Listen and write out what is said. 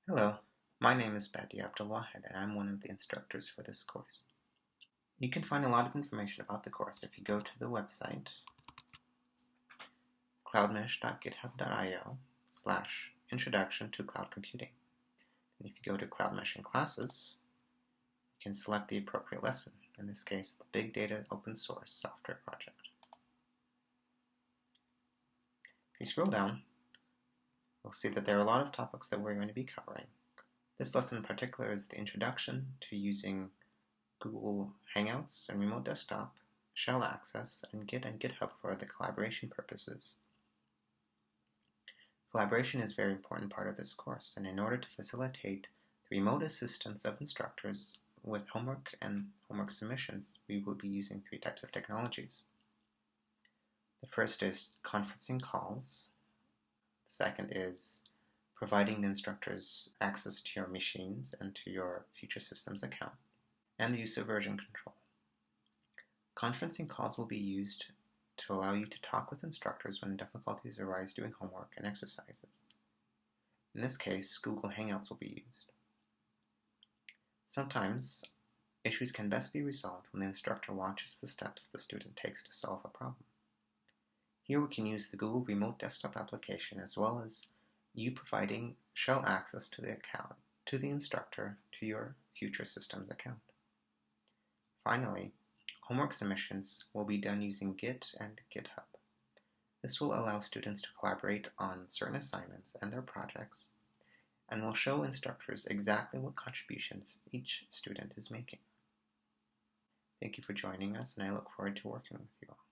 Hello, my name is Badi Abdulwahid and I'm one of the instructors for this course. You can find a lot of information about the course if you go to the website cloudmesh.github.io/introduction to cloud computing. And if you go to Cloud Mesh and Classes, you can select the appropriate lesson, in this case the Big Data Open Source Software Project. If you scroll down, you'll see that there are a lot of topics that we're going to be covering. This lesson in particular is the introduction to using Google Hangouts and Remote Desktop, Shell Access, and Git and GitHub for the collaboration purposes. Collaboration is a very important part of this course, and in order to facilitate the remote assistance of instructors with homework and homework submissions, we will be using three types of technologies. The first is conferencing calls. The second is providing the instructors access to your machines and to your future systems account, and the use of version control. Conferencing calls will be used to allow you to talk with instructors when difficulties arise doing homework and exercises. In this case, Google Hangouts will be used. Sometimes, issues can best be resolved when the instructor watches the steps the student takes to solve a problem. Here we can use the Google Remote Desktop application as well as you providing shell access to the account, to the instructor, to your future systems account. Finally, homework submissions will be done using Git and GitHub. This will allow students to collaborate on certain assignments and their projects, and will show instructors exactly what contributions each student is making. Thank you for joining us, and I look forward to working with you all.